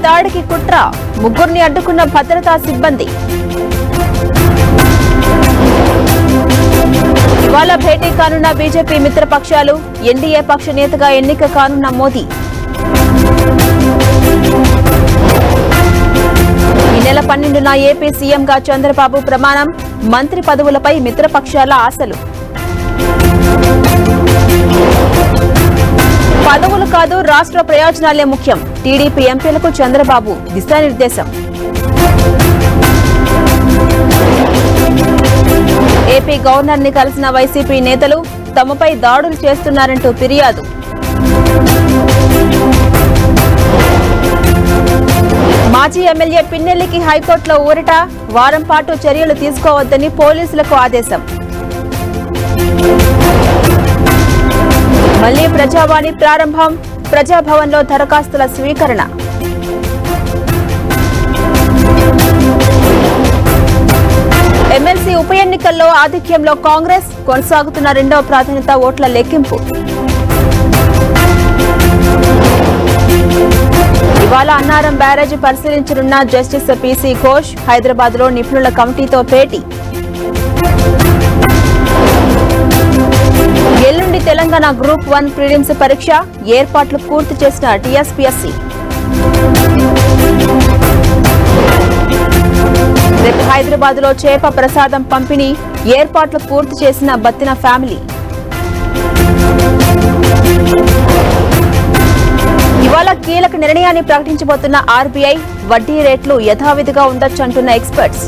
దాడికి కుట్ర, ముగ్గురిని అడ్డుకున్న భద్రతా సిబ్బంది. ఇవాళ భేటీ కానున్న బీజేపీ మిత్రపక్షాలు, ఎన్డీఏ పక్ష నేతగా ఎన్నిక కానున్న మోదీ. ఈ నెల 12న ఏపీ సీఎంగా చంద్రబాబు ప్రమాణం, మంత్రి పదవులపై మిత్రపక్షాల ఆశలు. పదవులు కాదు, రాష్ట్ర ప్రయోజనాలే ముఖ్యం, టీడీపీ ఎంపీలకు చంద్రబాబు దిశానిర్దేశం. ఏపీ గవర్నర్ ని కలిసిన వైసీపీ నేతలు, తమపై దాడులు చేస్తున్నారంటూ ఫిర్యాదు. మాజీ ఎమ్మెల్యే పిన్నెల్లికి హైకోర్టులో ఊరట, వారం పాటు చర్యలు తీసుకోవద్దని పోలీసులకు ఆదేశం. మళ్లీ ప్రజావాణి ప్రారంభం, ప్రజాభవన్లో దరఖాస్తుల స్వీకరణ. ఎమ్మెల్సీ ఉప ఎన్నికల్లో ఆధిక్యంలో కాంగ్రెస్, కొనసాగుతున్న రెండవ ప్రాధాన్యత ఓట్ల లెక్కింపు. ఇవాళ అన్నారం బ్యారేజీ పరిశీలించనున్న జస్టిస్ పీసీ ఘోష్, హైదరాబాద్ లో నిపుణుల కమిటీతో భేటీ. ఎల్లుండి తెలంగాణ గ్రూప్ 1 ప్రిలిమ్స్ పరీక్ష, ఏర్పాట్లు పూర్తి చేసిన టీఎస్పీఎస్సీ. రేపు హైదరాబాద్ లో చేప ప్రసాదం పంపిణీ, ఏర్పాట్లు పూర్తి చేసిన బత్తిన ఫ్యామిలీ. ఇవాళ కీలక నిర్ణయాన్ని ప్రకటించబోతున్న ఆర్బీఐ, వడ్డీ రేట్లు యథావిధిగా ఉండొచ్చంటున్న ఎక్స్పర్ట్స్.